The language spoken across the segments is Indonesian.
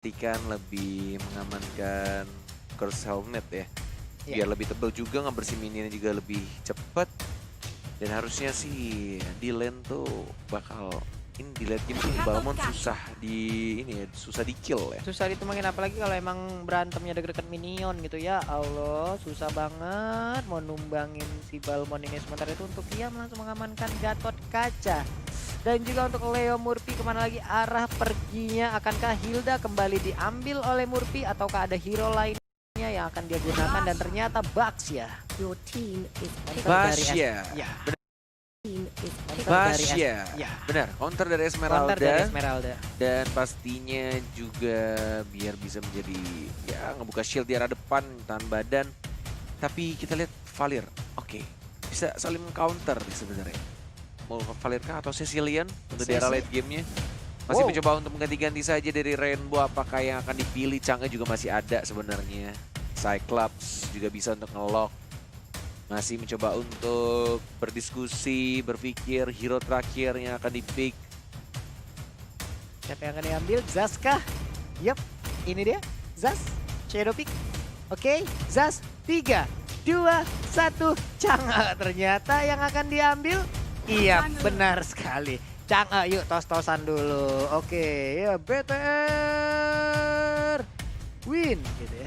Pastikan lebih mengamankan curse helmet ya. Iya. Biar lebih tebal juga, ngebersihin minionnya juga lebih cepet. Dan harusnya sih di lane tuh bakal ini di late game tuh Balmond susah susah di kill ya. Susah ditemangin apalagi kalau emang berantemnya deket-deket minion gitu ya. Allah, susah banget mau numbangin si Balmond ini. Sementara itu untuk dia langsung mengamankan Gatot Kaca. Dan juga untuk Leo Murphy kemana lagi arah perginya? Akankah Hilda kembali diambil oleh Murphy ataukah ada hero lainnya yang akan dia gunakan? Dan ternyata Bucks ya. Your team is Basya. Ya. Basya. Ya. Benar, counter dari Counter dari Esmeralda. Esmeralda. Dan pastinya juga biar bisa menjadi ya ngebuka shield di arah depan, tahan badan. Tapi kita lihat Valir, oke, bisa saling counter nih sebenarnya. Mau Valir kah atau Cecilian untuk di arah late gamenya? Masih mencoba untuk mengganti-ganti saja dari Rainbow. Apakah yang akan dipilih? Chang'e juga masih ada sebenarnya. Cyclops juga bisa untuk nge-lock. Masih mencoba untuk berdiskusi, berpikir hero terakhir yang akan di-pick. Siapa yang akan diambil? Zaz kah? Yup, ini dia. Zaz, shadow pick. Oke, Zaz, 3, 2, 1, Chang'e ternyata yang akan diambil. Iya, benar sekali. Chang'e, yuk tos-tosan dulu. Oke, ya BTR. Win, gitu ya.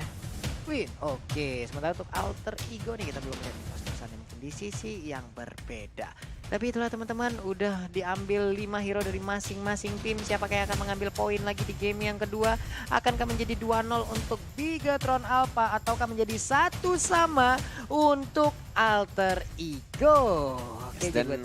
Win, oke. Sementara untuk alter ego nih kita belum lihat tos-tosannya mungkin di sisi yang berbeda. Tapi itulah teman-teman, udah diambil 5 hero dari masing-masing tim. Siapa yang akan mengambil poin lagi di game yang kedua? Akankah menjadi 2-0 untuk Bigatron Alpha ataukah menjadi 1-sama untuk alter ego? Oke, Dan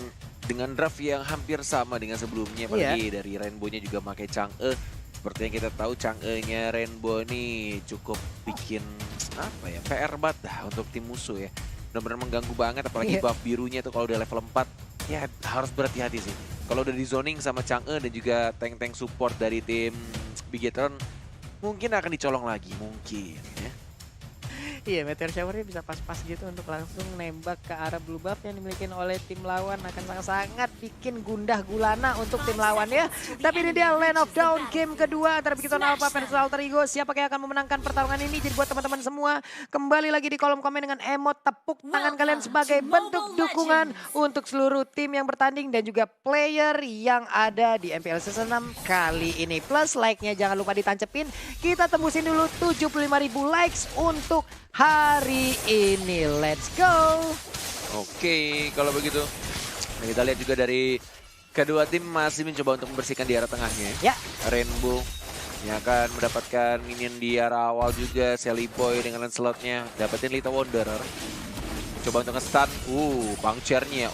dengan draft yang hampir sama dengan sebelumnya, apalagi dari Rainbow-nya juga pakai Chang'e. Seperti yang kita tahu, Chang'e-nya Rainbow nih cukup bikin apa ya, PR banget dah untuk tim musuh ya. Benar-benar mengganggu banget, apalagi buff birunya tuh kalau udah level 4. Ya harus berhati-hati sih. Kalau udah di zoning sama Chang'e dan juga tank-tank support dari tim Bigatron, mungkin akan dicolong lagi, mungkin ya. Iya, meteor showernya bisa pas-pas gitu untuk langsung nembak ke arah blue buff yang dimiliki oleh tim lawan. Akan sangat-sangat bikin gundah gulana untuk tim lawan ya. Tapi ini dia Land of Dawn game kedua antara Bigatron Alpha versus Alter Ego. Siapa yang akan memenangkan pertarungan ini? Jadi buat teman-teman semua, kembali lagi di kolom komen dengan emot tepuk tangan kalian sebagai bentuk dukungan untuk seluruh tim yang bertanding dan juga player yang ada di MPL Season 6 kali ini. Plus like-nya jangan lupa ditancepin. Kita tembusin dulu 75.000 likes untuk hari ini. Let's go. Oke, kalau begitu kita lihat juga dari kedua tim masih mencoba untuk membersihkan di arah tengahnya. Ya. Rainbow yang akan mendapatkan minion di arah awal juga. Sally Boy dengan slotnya dapetin Little Wanderer. Coba untuk nge-stun. Puncture-nya.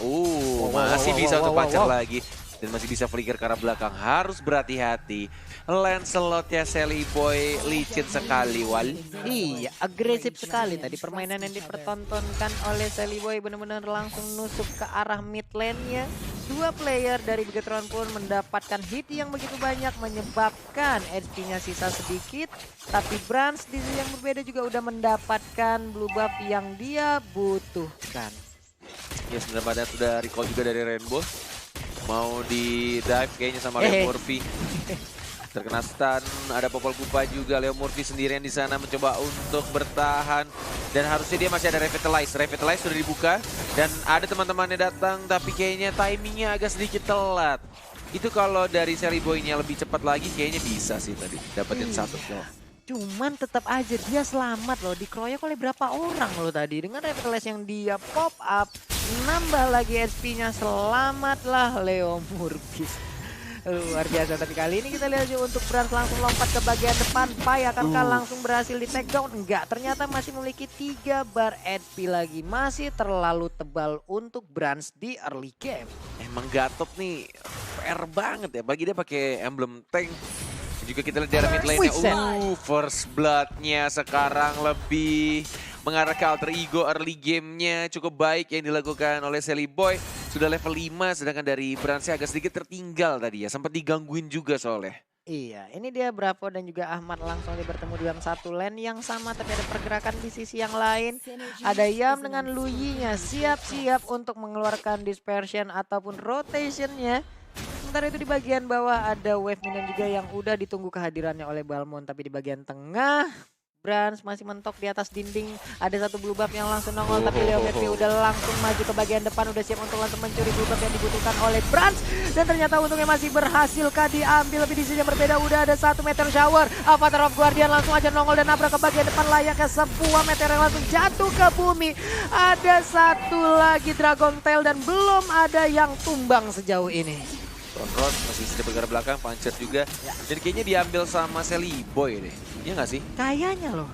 Masih bisa untuk puncture lagi. Dan masih bisa flicker ke arah belakang. Harus berhati-hati. Lancelot-nya Sally Boy licin sekali, Wal. Iya, agresif sekali tadi permainan yang dipertontonkan oleh Sally Boy, benar-benar langsung nusuk ke arah mid lane-nya. Dua player dari Bigatron pun mendapatkan hit yang begitu banyak menyebabkan HP-nya sisa sedikit. Tapi Brans di sisi yang berbeda juga udah mendapatkan blue buff yang dia butuhkan. Ya sebenarnya sudah recall juga dari Rainbow. Mau di dive kayaknya sama Leo Murphy. Terkena stun, ada Popol Kupa juga. Leo Murphy sendirian di sana mencoba untuk bertahan. Dan harusnya dia masih ada Revitalize. Revitalize sudah dibuka. Dan ada teman-temannya datang, tapi kayaknya timingnya agak sedikit telat. Itu kalau dari Sally Boy-nya lebih cepat lagi, kayaknya bisa sih tadi. Dapetin satu kill. Cuman tetap aja dia selamat loh, dikeroyok oleh berapa orang loh tadi. Dengan Revitalize yang dia pop up, nambah lagi HP-nya, selamatlah Leo Murphy. Luar biasa, tapi kali ini kita lihat juga untuk Brans langsung lompat ke bagian depan. Pai akankah langsung berhasil di take down? Enggak, ternyata masih memiliki 3 bar HP lagi. Masih terlalu tebal untuk Brans di early game. Emang Gatot nih PR banget ya, bagi dia pakai emblem tank. Juga kita lihat di arah mid lane-nya, first blood-nya sekarang lebih mengarah ke alter ego. Early game-nya cukup baik yang dilakukan oleh Sally Boy. Sudah level 5, sedangkan dari Bransnya agak sedikit tertinggal tadi ya. Sempat digangguin juga soalnya. Iya, ini dia Bravo dan juga Ahmad langsung bertemu dalam satu lane yang sama, tapi ada pergerakan di sisi yang lain. Ada Yam dengan Luyi-nya siap-siap untuk mengeluarkan dispersion ataupun rotation-nya. Sementara itu di bagian bawah ada wave minion juga yang udah ditunggu kehadirannya oleh Balmond. Tapi di bagian tengah Brans masih mentok di atas dinding. Ada satu blue buff yang langsung nongol, tapi Leo Murphy udah langsung maju ke bagian depan, udah siap untuk langsung mencuri blue buff yang dibutuhkan oleh Brans. Dan ternyata untungnya masih berhasil diambil. Lebih di sisi yang berbeda udah ada satu meteor shower. Avatar of Guardian langsung aja nongol dan nabrak ke bagian depan layaknya sebuah meteor yang langsung jatuh ke bumi. Ada satu lagi Dragon Tail dan belum ada yang tumbang sejauh ini. Ron masih sedang bergerak belakang, Puncher juga. Dan kayaknya diambil sama Sally Boy deh. Iya nggak sih? Kayaknya loh.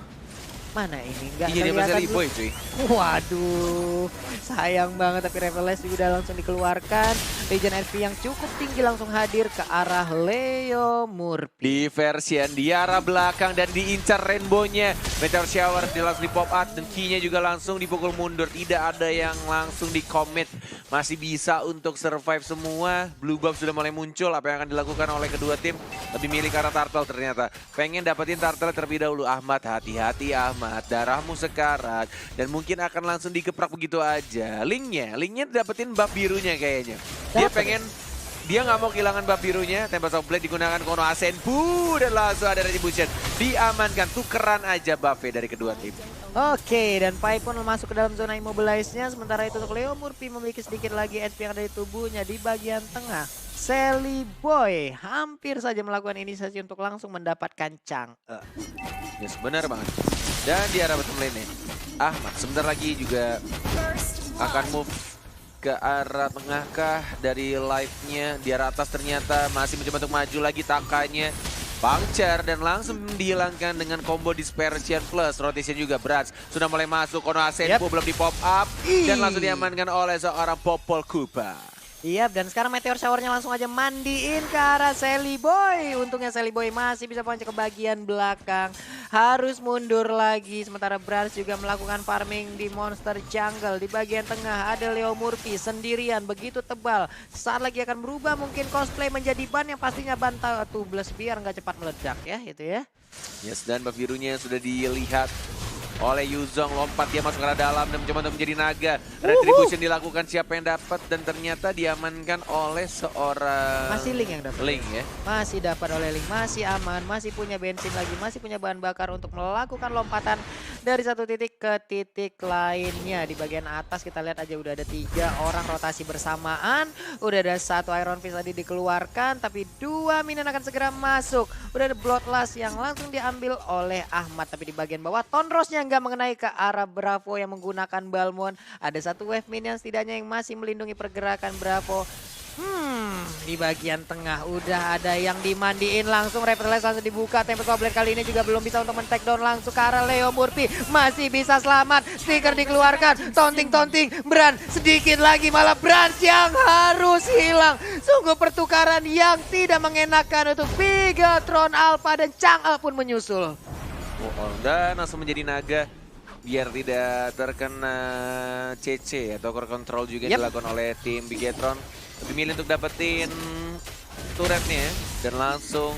Mana ini? Nggak Iya diambil kelihatan Sally dulu. Boy cuy. Waduh, sayang banget tapi Revelace juga udah langsung dikeluarkan. Legion RV yang cukup tinggi langsung hadir ke arah Leo Murphy. Di version di arah belakang dan diincar rainbow-nya. Meteor Shower di langsung di pop out dan key-nya juga langsung dipukul mundur. Tidak ada yang langsung di commit. Masih bisa untuk survive semua. Blue buff sudah mulai muncul. Apa yang akan dilakukan oleh kedua tim? Lebih milih ke arah Turtle ternyata. Pengen dapetin Turtle terlebih dahulu. Ahmad, hati-hati Ahmad. Darahmu sekarat. Dan mungkin akan langsung dikeprak begitu aja. Linknya dapetin buff birunya kayaknya. Dia pengen, dia nggak mau kehilangan buff birunya. Tempest of Blade digunakan Kono Asenpu dan langsung ada Retribution. Diamankan, tukeran aja buffnya dari kedua tim. Oke, dan Pai pun masuk ke dalam zona immobilize-nya. Sementara itu untuk Leo Murphy memiliki sedikit lagi HP yang ada di tubuhnya di bagian tengah. Sally Boy hampir saja melakukan inisiasi untuk langsung mendapatkan Chang'e. Yes, benar banget. Dan di arah bottom lane-nya, Ahmad sebentar lagi juga akan move ke arah tengah kah dari live-nya. Di arah atas ternyata masih mencoba untuk maju lagi Takanya. Puncture dan langsung dihilangkan dengan combo Dispersion plus rotation juga. Brats sudah mulai masuk, Kono Asenpo belum di pop up dan langsung diamankan oleh seorang Popol Kupa. Iya, dan sekarang meteor showernya langsung aja mandiin ke arah Sally Boy. Untungnya Sally Boy masih bisa ponce ke bagian belakang. Harus mundur lagi. Sementara Brans juga melakukan farming di monster jungle. Di bagian tengah ada Leo Murphy sendirian begitu tebal. Saat lagi akan berubah mungkin cosplay menjadi ban yang pastinya ban tubeless biar nggak cepat meledak ya itu ya. Yes, dan buff birunya sudah dilihat oleh Yuzong, lompat dia masuk ke arah dalam dan mencoba untuk menjadi naga. Retribution dilakukan, siapa yang dapat dan ternyata diamankan oleh seorang Masih Link yang dapat. Link ya. Masih dapat oleh Link, masih aman, masih punya bensin lagi, masih punya bahan bakar untuk melakukan lompatan dari satu titik ke titik lainnya. Di bagian atas kita lihat aja udah ada 3 orang rotasi bersamaan. Udah ada satu Iron Fist tadi dikeluarkan, tapi 2 minion akan segera masuk. Udah ada Bloodlust yang langsung diambil oleh Ahmad, tapi di bagian bawah Tonrosnya nggak mengenai ke arah Bravo yang menggunakan Balmond. Ada satu wave minion setidaknya yang masih melindungi pergerakan Bravo. Di bagian tengah udah ada yang dimandiin langsung. Revelace langsung dibuka. Tempest of Blade kali ini juga belum bisa untuk men-take down langsung ke arah Leo Murphy. Masih bisa selamat. Stiker dikeluarkan. Taunting-taunting. Bran sedikit lagi malah Brans yang harus hilang. Sungguh pertukaran yang tidak mengenakan untuk Bigatron Alpha dan Chang'e pun menyusul. Dan langsung menjadi naga biar tidak terkena CC atau core control juga yang dilakukan oleh tim Bigatron. Lebih milih untuk dapetin turretnya dan langsung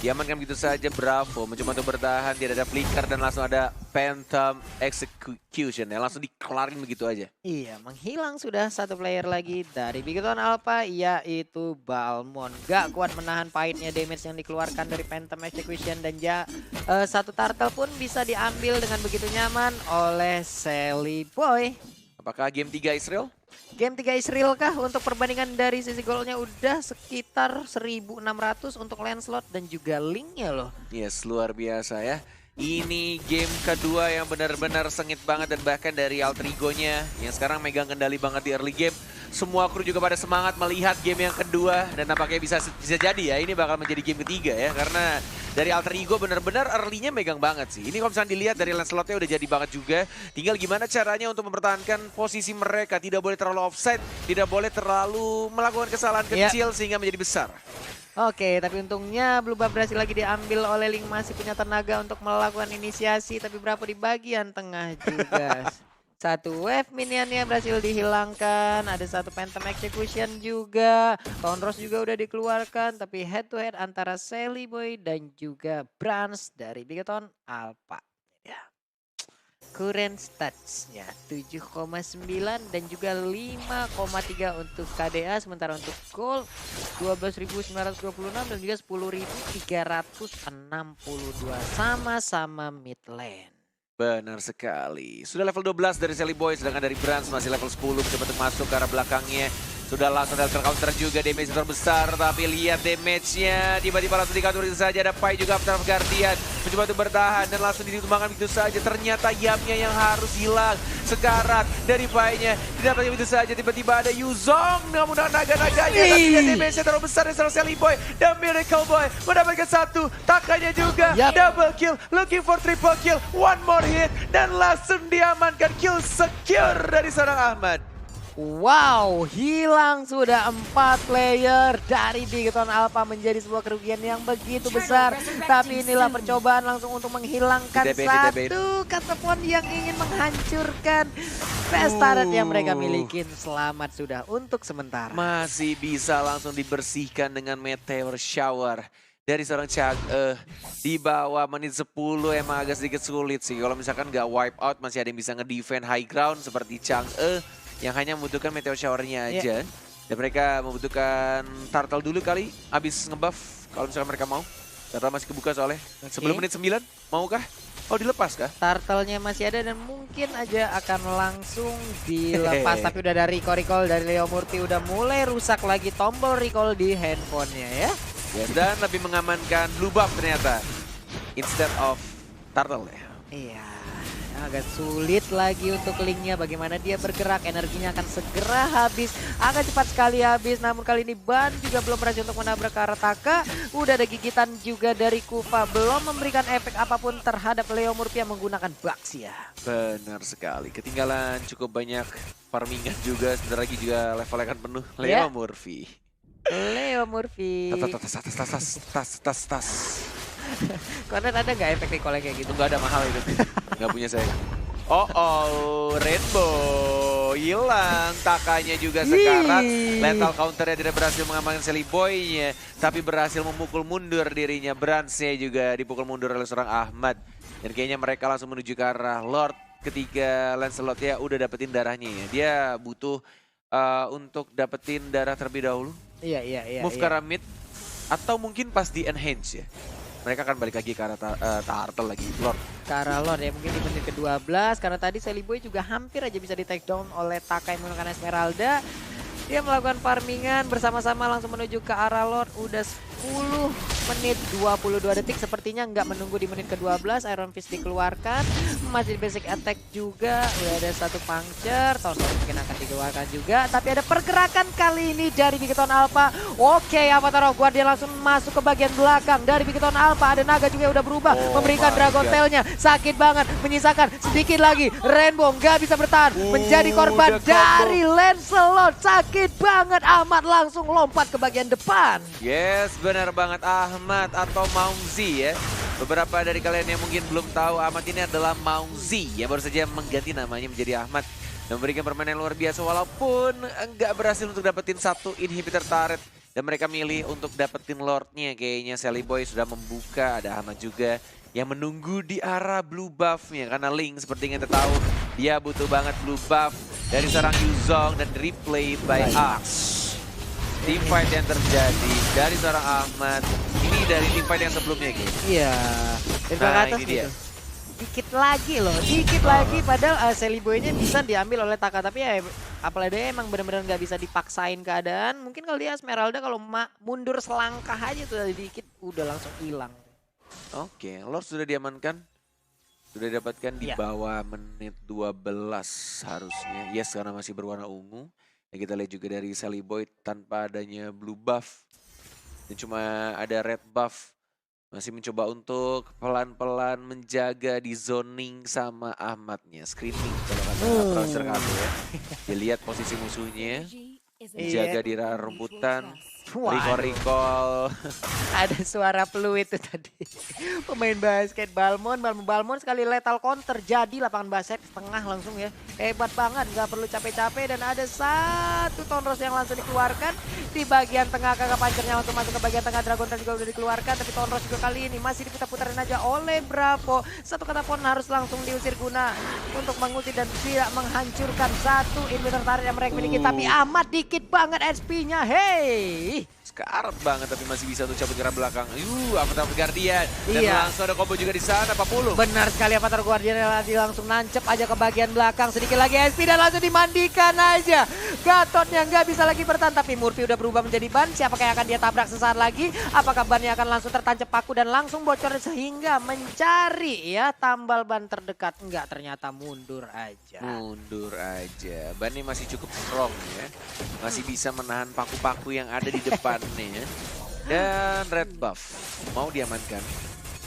diamankan begitu saja. Bravo mencoba untuk bertahan, tidak ada flicker dan langsung ada Phantom Execution ya, langsung dikelarin begitu aja. Iya, menghilang sudah satu player lagi dari Bigatron Alpha yaitu Balmond. Gak kuat menahan pahitnya damage yang dikeluarkan dari Phantom Execution dan satu turtle pun bisa diambil dengan begitu nyaman oleh Sally Boy. Apakah game 3 Israel? Game 3 Israel kah? Untuk perbandingan dari sisi golnya udah sekitar 1.600 untuk Lancelot dan juga Linknya loh. Yes, luar biasa ya. Ini game kedua yang benar-benar sengit banget dan bahkan dari Alter Ego-nya yang sekarang megang kendali banget di early game. Semua kru juga pada semangat melihat game yang kedua dan nampaknya bisa jadi ya ini bakal menjadi game ketiga ya karena dari Alter Ego benar-benar early-nya megang banget sih. Ini kalau misalnya dilihat dari Lancelot-nya udah jadi banget juga. Tinggal gimana caranya untuk mempertahankan posisi mereka. Tidak boleh terlalu offside, tidak boleh terlalu melakukan kesalahan kecil sehingga menjadi besar. Oke, tapi untungnya Blue Buff berhasil lagi diambil oleh Link, masih punya tenaga untuk melakukan inisiasi, tapi Bravo di bagian tengah juga. Satu wave minionnya berhasil dihilangkan, ada satu Phantom Execution juga, Tonros juga udah dikeluarkan, tapi head to head antara Sally Boy dan juga Brans dari Bigatron Alpha. Ya. current statsnya 7,9 dan juga 5,3 untuk KDA, sementara untuk gold 12.926 dan juga 10.362 sama-sama mid lane. Benar sekali. Sudah level 12 dari Sally Boy, sedangkan dari Brans masih level 10 mencoba untuk masuk ke arah belakangnya. Sudah langsung ada counter juga, damage terbesar, tapi lihat damage-nya tiba-tiba langsung di-counter begitu saja. Ada Pai juga After Guardian mencoba untuk bertahan dan langsung ditumbangkan begitu saja. Ternyata Yamnya yang harus hilang. Sekarat dari Pai-nya didapatkan begitu saja. Tiba-tiba ada Yuzong dengan menggunakan naga-naganya. Tapi lihat damage-nya terlalu besar dari seorang Sally Boy dan Miracle Boy mendapatkan satu. Takanya juga double kill, looking for triple kill, one more hit dan langsung diamankan, kill secure dari seorang Ahmad. Wow, hilang sudah 4 player dari Bigetron Alpha, menjadi sebuah kerugian yang begitu besar. Tapi inilah percobaan langsung untuk menghilangkan satu Katapon yang ingin menghancurkan pesta yang mereka miliki. Selamat sudah untuk sementara. Masih bisa langsung dibersihkan dengan Meteor Shower dari seorang Chang'e. Di bawah menit 10 emang agak sedikit sulit sih. Kalau misalkan nggak wipe out, masih ada yang bisa nge-defend high ground seperti Chang'e yang hanya membutuhkan Meteor Shower-nya aja. Dan mereka membutuhkan Turtle dulu kali, habis ngebuff kalau misalkan mereka mau. Turtle masih kebuka soalnya. Sebelum menit 9, maukah? Oh, dilepas kah? Turtle-nya masih ada dan mungkin aja akan langsung dilepas. Tapi udah ada recall dari Leo Murphy, udah mulai rusak lagi tombol recall di handphonenya ya. Yes, dan lebih mengamankan blue buff ternyata instead of Turtle ya. Iya, agak sulit lagi untuk linknya, bagaimana dia bergerak, energinya akan segera habis, akan cepat sekali habis. Namun kali ini Ban juga belum berhasil untuk menabrak ke arah Taka. Udah ada gigitan juga dari Kufa, belum memberikan efek apapun terhadap Leo Murphy yang menggunakan Baxia. Benar sekali, ketinggalan cukup banyak farmingan juga, sebentar lagi juga levelnya akan penuh. Leo Murphy. Leo Murphy. Tas. Konen ada nggak efek recall kayak gitu? Nggak ada, mahal itu. Nggak punya saya. Oh, Rainbow hilang. Takanya juga sekarat. Lethal counternya tidak berhasil mengamankan Sally Boy-nya, tapi berhasil memukul mundur dirinya. Brans-nya juga dipukul mundur oleh seorang Ahmad. Dan kayaknya mereka langsung menuju ke arah Lord. Ketika Lancelot ya udah dapetin darahnya ya. Dia butuh untuk dapetin darah terlebih dahulu. Iya. Move ke arah mid, atau mungkin pas di enhance ya. Mereka akan balik lagi ke arah Turtle lagi, Lord. Ke arah Lord ya, mungkin di menit ke-12. Karena tadi Sally Boy juga hampir aja bisa di take down oleh Taka yang menggunakan Esmeralda. Dia melakukan farmingan bersama-sama langsung menuju ke arah Lord. Udah 10 menit 22 detik, sepertinya nggak menunggu di menit ke-12. Iron Fist dikeluarkan, masih basic attack juga. Udah ada satu puncture, Tonton mungkin akan dikeluarkan juga. Tapi ada pergerakan kali ini dari Bigetron Alpha. Oke, Avatar of Guardian langsung masuk ke bagian belakang dari Bigetron Alpha. Ada naga juga yang udah berubah, memberikan Dragon Tail-nya. Sakit banget, menyisakan sedikit lagi. Rainbow nggak bisa bertahan, menjadi korban dari Lancelot. Sakit banget, Ahmad langsung lompat ke bagian depan. Yes, benar banget, Ahmad atau Maungzi ya. Beberapa dari kalian yang mungkin belum tahu, Ahmad ini adalah Maungzi yang baru saja mengganti namanya menjadi Ahmad. Dan memberikan permainan yang luar biasa walaupun nggak berhasil untuk dapetin satu inhibitor turret. Dan mereka milih untuk dapetin Lordnya. Kayaknya Sally Boy sudah membuka, ada Ahmad juga yang menunggu di arah blue buff-nya. Karena Link seperti yang kita tahu, dia butuh banget blue buff dari seorang Yuzong dan replay by Axe. Teamfight yang terjadi dari seorang Ahmad, ini dari teamfight yang sebelumnya gitu. Iya, dari atas gitu. Dikit lagi loh, dikit lagi padahal Sally Boy-nya bisa diambil oleh Taka. Tapi ya apalagi dia emang benar-benar nggak bisa dipaksain keadaan. Mungkin kalau dia Esmeralda kalau mundur selangkah aja tuh dikit udah langsung hilang. Oke, Lord sudah diamankan. Sudah didapatkan di bawah menit 12 harusnya. Yes, karena masih berwarna ungu. Dan kita lihat juga dari Sally Boy tanpa adanya blue buff. Dan cuma ada red buff. Masih mencoba untuk pelan-pelan menjaga di zoning sama Ahmadnya. Screening kalau kata browser kami ya. Dilihat posisi musuhnya. Menjaga di rumputan. Recall. Ada suara peluit itu tadi. Pemain basket Balmon sekali lethal counter. Jadi lapangan basket setengah langsung ya. Hebat banget, nggak perlu capek-capek. Dan ada satu Tonros yang langsung dikeluarkan. Di bagian tengah kakak pancernya untuk masuk ke bagian tengah. Dragon Tide juga udah dikeluarkan. Tapi Tonros juga kali ini masih diputar-putarin aja oleh Bravo. Satu kata pun harus langsung diusir guna untuk mengulti dan tidak menghancurkan satu inhibitor turret yang mereka miliki. Tapi amat dikit banget SP-nya. Hey! Sekarat banget tapi masih bisa untuk cabut ke arah belakang. Avatar Guardian. Dan Iya. langsung ada combo juga di sana 40. Benar sekali Avatar Guardian tadi langsung nancep aja ke bagian belakang. Sedikit lagi SP dan langsung dimandikan aja. Gatotnya nggak bisa lagi bertahan. Tapi Murphy udah berubah menjadi ban. Siapakah yang akan dia tabrak sesaat lagi? Apakah bannya akan langsung tertancap paku dan langsung bocor sehingga mencari ya tambal ban terdekat. Enggak, ternyata mundur aja. Mundur aja. Bannya masih cukup strong ya. Masih bisa menahan paku-paku yang ada di depan nih ya. Dan red buff mau diamankan.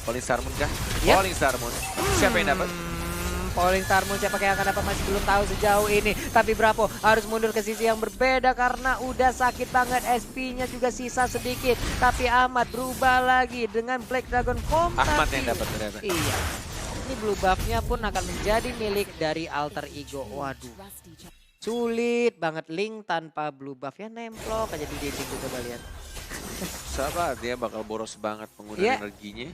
Falling Star Moon kah? Yep. Falling Star Moon. Siapa yang dapat? Falling Star Moon siapa yang akan dapat masih belum tahu sejauh ini. Tapi Bravo harus mundur ke sisi yang berbeda karena udah sakit banget. SP-nya juga sisa sedikit. Tapi Ahmad berubah lagi dengan Black Dragon Form. Ahmad tapi- yang dapat ternyata. Iya. Ini blue buff-nya pun akan menjadi milik dari Alter Ego. Waduh. Sulit banget Link tanpa blue buff ya, nemplok aja di dinding tuh, coba lihat. Sahabat dia bakal boros banget penggunaan Iya. energinya.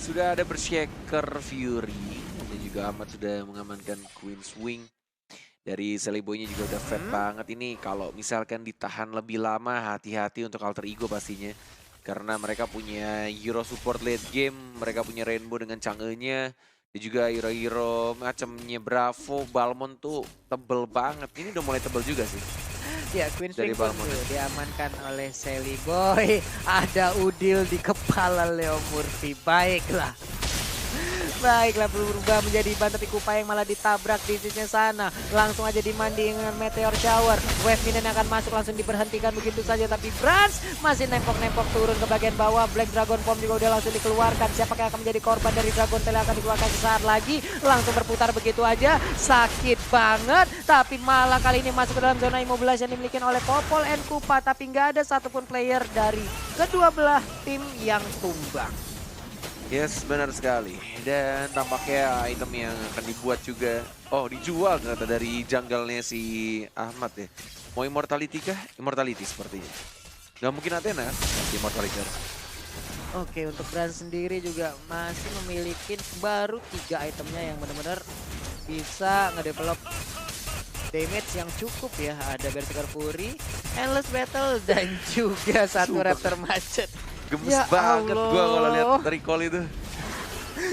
Sudah ada Berserker Fury dan juga Ahmad sudah mengamankan Queen's Wing. Dari Sally Boy-nya juga udah fat banget ini. Kalau misalkan ditahan lebih lama, hati-hati untuk Alter Ego pastinya. Karena mereka punya hero support late game, mereka punya Rainbow dengan Chang'e-nya. Dan juga hero-hero macamnya Bravo, Balmon tuh tebel banget. Ini udah mulai tebel juga sih. Ya, Queen Dari Swing pun Balmon. tuh diamankan oleh Sally Boy. Ada Udil di kepala Leo Murphy. Baiklah. Baiklah, berubah menjadi ban tapi Kupa yang malah ditabrak di sisinya sana. Langsung aja dimandi dengan Meteor Shower. Wave minion akan masuk langsung diberhentikan begitu saja. Tapi Brans masih nempok-nempok turun ke bagian bawah. Black Dragon Form juga udah langsung dikeluarkan. Siapakah yang akan menjadi korban dari Dragon Tail akan dikeluarkan sesaat lagi. Langsung berputar begitu aja. Sakit banget. Tapi malah kali ini masuk ke dalam zona immobilize yang dimiliki oleh Popol and Kupa. Tapi nggak ada satupun player dari kedua belah tim yang tumbang. Yes, benar sekali. Dan tampaknya item yang akan dibuat juga, dijual ternyata dari jungle-nya si Ahmad ya. Mau Immortality kah? Immortality sepertinya. Gak mungkin Athena, pasti Immortality. Oke, untuk brand sendiri juga masih memiliki baru 3 itemnya yang benar-benar bisa ngedevelop damage yang cukup ya. Ada Berserker Fury, Endless Battle, dan juga satu Super. Raptor Macet. Gemes Ya banget Allah. gua kalau lihat recall itu.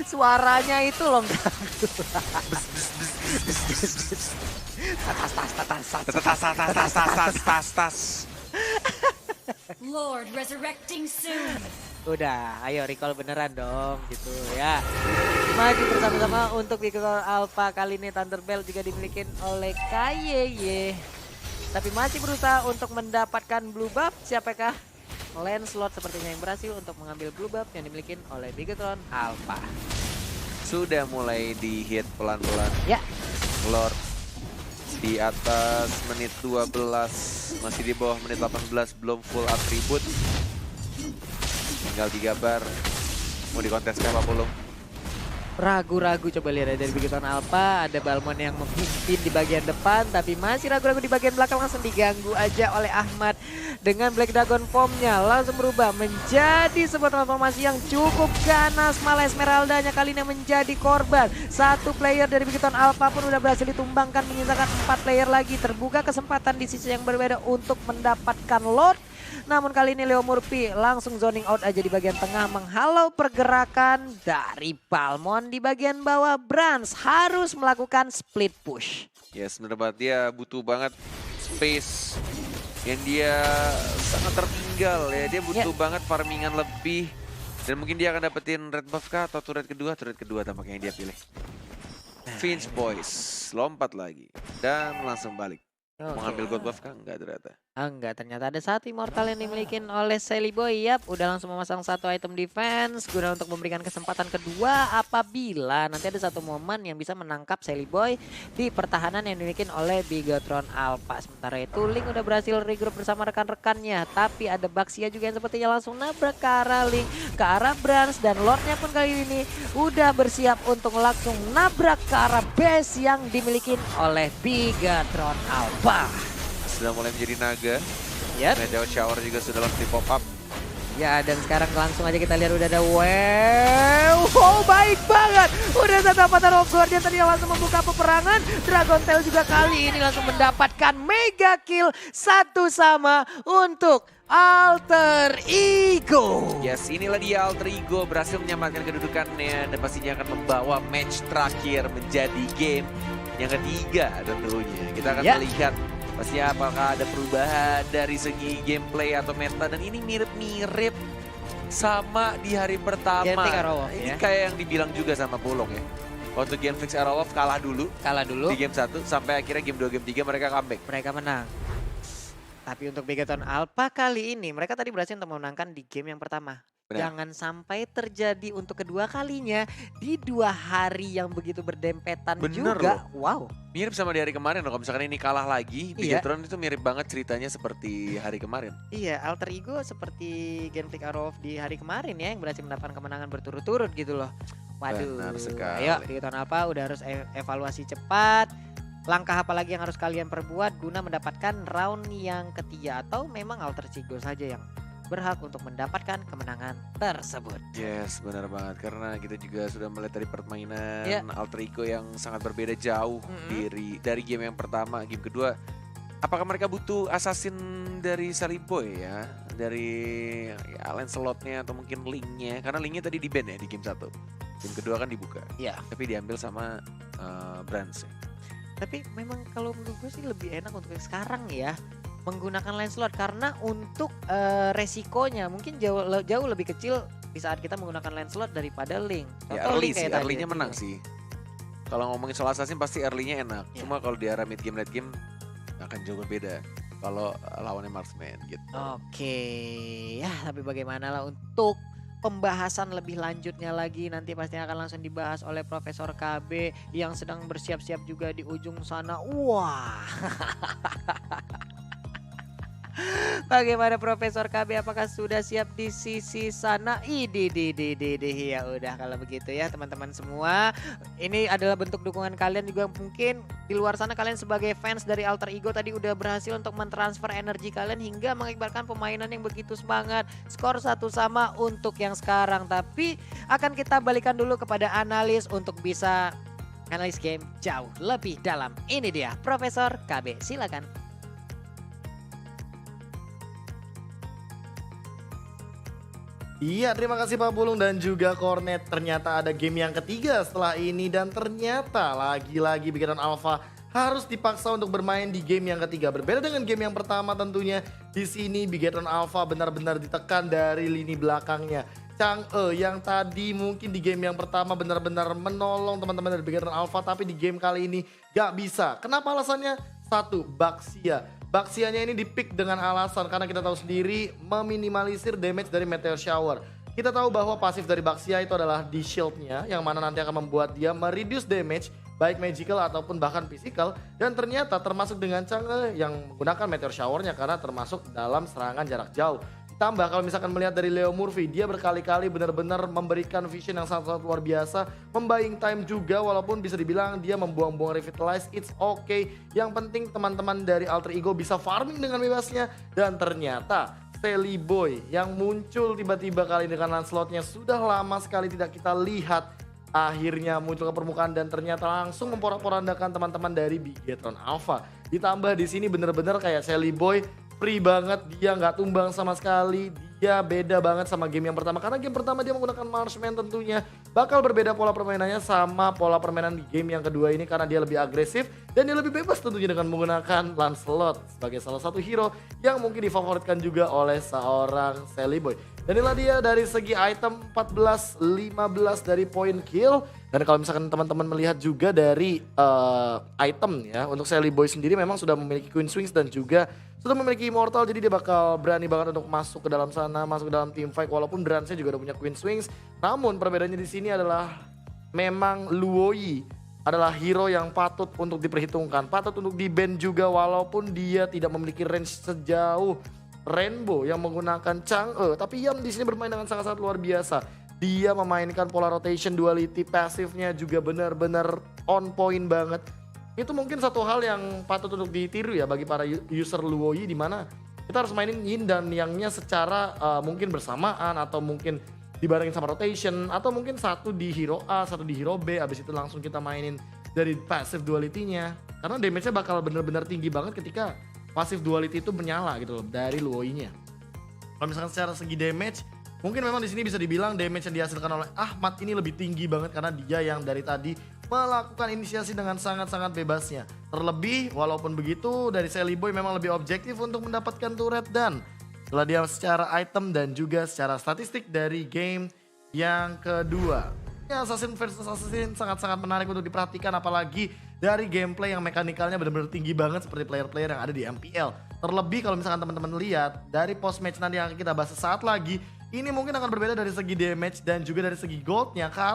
Suaranya itu loh Tas. Lord resurrecting soon. Udah, ayo recall beneran dong gitu ya. Maju bersama-sama untuk Victor Alpha. Kali ini Thunderbell juga dimiliki oleh KYY. Tapi masih berusaha untuk mendapatkan blue buff. Siapakah? Lancelot sepertinya yang berhasil untuk mengambil blue buff yang dimiliki oleh Bigetron Alpha. Sudah mulai di-hit pelan-pelan. Ya, Lord di atas menit 12, masih di bawah menit 18, belum full atribut. Tinggal 3 bar. Mau dikonteskan apa belum? ragu-ragu coba lihat dari Bigetron Alpha. Ada Balmon yang memimpin di bagian depan, tapi masih ragu-ragu di bagian belakang. Langsung diganggu aja oleh Ahmad dengan Black Dragon Form-nya. Langsung berubah menjadi sebuah transformasi yang cukup ganas. Malah Esmeralda-nya kali ini menjadi korban. Satu player dari Bigetron Alpha pun udah berhasil ditumbangkan, menyisakan 4 player lagi. Terbuka kesempatan di sisi yang berbeda untuk mendapatkan Lord. Namun kali ini Leo Murphy langsung zoning out aja di bagian tengah, menghalau pergerakan dari Balmon di bagian bawah. Brans harus melakukan split push. Yes, bener banget. Dia butuh banget space yang dia sangat tertinggal ya. Dia butuh banget farmingan lebih. Dan mungkin dia akan dapetin red buff kah atau turret kedua? Turret kedua tampaknya yang dia pilih. Finch Boys lompat lagi dan langsung balik. Mengambil gold buff kah? Enggak ternyata. Enggak, ternyata ada satu immortal yang dimiliki oleh Sally Boy. Yap, udah langsung memasang satu item defense guna untuk memberikan kesempatan kedua apabila nanti ada satu momen yang bisa menangkap Sally Boy di pertahanan yang dimiliki oleh Bigatron Alpha. Sementara itu Link udah berhasil regroup bersama rekan-rekannya, tapi ada Baxia juga yang sepertinya langsung nabrak ke arah Link, ke arah Brans, dan Lordnya pun kali ini udah bersiap untuk langsung nabrak ke arah base yang dimiliki oleh Bigatron Alpha. Sudah mulai menjadi naga. Yap. Meteor Shower juga sudah langsung di pop up. Ya, dan sekarang langsung aja kita lihat udah ada wow, baik banget. Udah satu avatar of Guardian tadi yang langsung membuka peperangan. Dragon Tail juga kali ini langsung mendapatkan mega kill satu sama untuk Alter Ego. Yes, inilah dia Alter Ego berhasil menyamakan kedudukannya dan pastinya akan membawa match terakhir menjadi game yang ketiga tentunya. Kita akan melihat pastinya apakah ada perubahan dari segi gameplay atau meta, dan ini mirip-mirip sama di hari pertama. Genflix Arrow Wolf, ini ya. kayak yang dibilang juga sama Pulong ya. Waktu Genflix Arrow Wolf kalah dulu di game 1 sampai akhirnya game 2, game 3 mereka comeback. Mereka menang. Tapi untuk Bigatron Alpha kali ini mereka tadi berhasil untuk memenangkan di game yang pertama. Benar. Jangan sampai terjadi untuk kedua kalinya di 2 hari yang begitu berdempetan Bener juga. Wow. Mirip sama di hari kemarin loh, kalau misalkan ini kalah lagi, Iya. Bigatron itu mirip banget ceritanya seperti hari kemarin. Iya, Alter Ego seperti Genflix Arrow di hari kemarin ya yang berhasil mendapatkan kemenangan berturut-turut gitu loh. Waduh. Benar sekali. Ayo Bigatron Alpha udah harus evaluasi cepat. Langkah apa lagi yang harus kalian perbuat guna mendapatkan round yang ketiga, atau memang Alter Ego saja yang berhak untuk mendapatkan kemenangan tersebut. Yes, benar banget. Karena kita juga sudah melihat dari permainan Iya. Alter Ego yang sangat berbeda jauh dari game yang pertama. Game kedua, apakah mereka butuh assassin dari Sally Boy ya? Dari ya, Lancelot-nya atau mungkin Link-nya. Karena Link-nya tadi di-ban ya di game 1. Game kedua kan dibuka. Iya. Tapi diambil sama Brans ya. Tapi memang kalau menurut gue sih lebih enak untuk yang sekarang ya menggunakan Lancelot, karena untuk resikonya mungkin jauh lebih kecil di saat kita menggunakan Lancelot daripada Link. Ya Contoh early Link sih, kayak tadi. early-nya menang sih. Kalau ngomongin soal assassin pasti early-nya enak. Iya. Cuma kalau di arah mid game, late game akan jauh berbeda. Kalau lawannya marksman gitu. Oke, ya tapi bagaimana lah untuk pembahasan lebih lanjutnya lagi nanti pastinya akan langsung dibahas oleh Profesor KB yang sedang bersiap-siap juga di ujung sana. Wah. Bagaimana Profesor KB, apakah sudah siap di sisi sana? Ya udah kalau begitu ya teman-teman semua. Ini adalah bentuk dukungan kalian juga, mungkin di luar sana kalian sebagai fans dari Alter Ego tadi udah berhasil untuk mentransfer energi kalian hingga mengibarkan permainan yang begitu semangat. Skor 1 sama untuk yang sekarang, tapi akan kita balikan dulu kepada analis untuk bisa analis game jauh lebih dalam. Ini dia Profesor KB, silakan. Iya, terima kasih Pak Pulung dan juga Cornet. Ternyata ada game yang ketiga setelah ini, dan ternyata lagi-lagi Bigatron Alpha harus dipaksa untuk bermain di game yang ketiga. Berbeda dengan game yang pertama tentunya, di sini Bigatron Alpha benar-benar ditekan dari lini belakangnya. Chang'e yang tadi mungkin di game yang pertama benar-benar menolong teman-teman dari Bigatron Alpha, tapi di game kali ini gak bisa. Kenapa alasannya? Satu, Baxia. Baxianya ini di-pick dengan alasan karena kita tahu sendiri meminimalisir damage dari Meteor Shower. Kita tahu bahwa pasif dari Baxia itu adalah di shieldnya, yang mana nanti akan membuat dia mereduce damage baik magical ataupun bahkan physical. Dan ternyata termasuk dengan Chang'e yang menggunakan Meteor Shower-nya karena termasuk dalam serangan jarak jauh. Ditambah kalau misalkan melihat dari Leo Murphy, dia berkali-kali benar-benar memberikan vision yang sangat-sangat luar biasa. Membuying time juga, walaupun bisa dibilang dia membuang-buang revitalize, it's okay. Yang penting teman-teman dari Alter Ego bisa farming dengan bebasnya. Dan ternyata Sally Boy yang muncul tiba-tiba kali dengan Lancelot-nya sudah lama sekali tidak kita lihat. Akhirnya muncul ke permukaan dan ternyata langsung memporak-porandakan teman-teman dari Bigatron Alpha. Ditambah di sini bener-bener kayak Sally Boy free banget, dia nggak tumbang sama sekali. Dia beda banget sama game yang pertama, karena game pertama dia menggunakan marksman, tentunya bakal berbeda pola permainannya sama pola permainan di game yang kedua ini, karena dia lebih agresif dan dia lebih bebas tentunya dengan menggunakan Lancelot sebagai salah satu hero yang mungkin difavoritkan juga oleh seorang Sally Boy. Dan inilah dia dari segi item 14-15 dari point kill. Dan kalau misalkan teman-teman melihat juga dari item ya, untuk Sally Boy sendiri memang sudah memiliki Queen Swings dan juga sudah memiliki Immortal. Jadi dia bakal berani banget untuk masuk ke dalam sana, masuk ke dalam team fight. Walaupun Bransnya juga udah punya Queen Swings. Namun perbedaannya di sini adalah memang Luoyi adalah hero yang patut untuk diperhitungkan. Patut untuk di-ban juga walaupun dia tidak memiliki range sejauh Rainbow yang menggunakan Chang'e, tapi Yam di sini bermain dengan sangat-sangat luar biasa. Dia memainkan pola rotation duality, pasifnya juga benar-benar on point banget. Itu mungkin satu hal yang patut untuk ditiru ya bagi para user Luoyi, di mana kita harus mainin yin dan yangnya secara mungkin bersamaan atau mungkin dibarengin sama rotation, atau mungkin satu di hero A, satu di hero B, abis itu langsung kita mainin dari passive duality-nya. Karena damage-nya bakal benar-benar tinggi banget ketika passive duality itu menyala gitu loh dari Luoyi-nya. Kalau misalkan secara segi damage, mungkin memang di sini bisa dibilang damage yang dihasilkan oleh Ahmad ini lebih tinggi banget karena dia yang dari tadi melakukan inisiasi dengan sangat-sangat bebasnya. Terlebih walaupun begitu dari Sally Boy memang lebih objektif untuk mendapatkan turret, dan setelah dia secara item dan juga secara statistik dari game yang kedua. Ya, Assassin versus Assassin sangat-sangat menarik untuk diperhatikan, apalagi dari gameplay yang mekanikalnya benar-benar tinggi banget seperti player-player yang ada di MPL. Terlebih kalau misalkan teman-teman lihat dari post match nanti yang akan kita bahas sesaat lagi, ini mungkin akan berbeda dari segi damage dan juga dari segi goldnya, karena